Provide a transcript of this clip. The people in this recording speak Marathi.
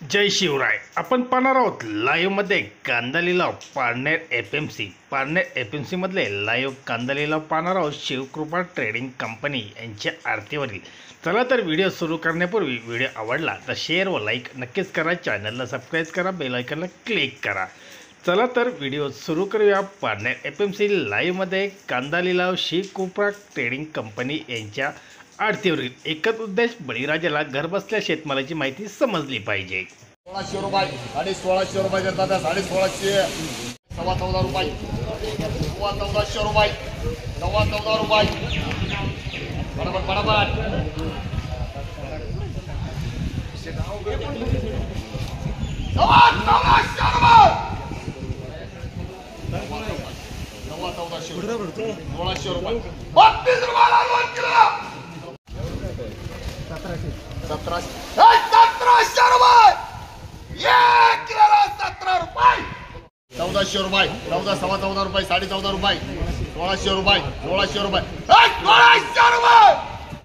जय शिवराय. आपण पाहणार आहोत लाईव्हमध्ये कांदा लिलाव पारनेर एफएमसी मधले लाईव्ह कांदा लिलाव पाहणार आहोत शिवकृपा ट्रेडिंग कंपनी यांच्या आरतीवरील. चला तर व्हिडिओ सुरू करण्यापूर्वी व्हिडिओ आवडला तर शेअर व लाईक नक्कीच करा, चॅनलला सबस्क्राईब करा, बेल आयकॉनला क्लिक करा. चला तर व्हिडिओ सुरू करूया. पारनेर एफएमसी लाईव्हमध्ये कांदा लिलाव शिवकृपा ट्रेडिंग कंपनी यांच्या आरतीवरील. एकच उद्देश, बळीराजाला घरबसल्या शेतमालाची माहिती समजली पाहिजे. 1600 रुपये, 1650 रुपये देतात, 1650, 14.5 रुपये, 1400 रुपये, 14 रुपये, बरोबर बरोबर, 1600 रुपये, 32 रुपयाला 2 किलो, 1700 रुपये, 1 किलोला 17 रुपये, 1400 रुपये, 14 रुपये, 14.5 रुपये, 1600 रुपये, 1600 रुपये, 1600 रुपये, 1600 रुपये.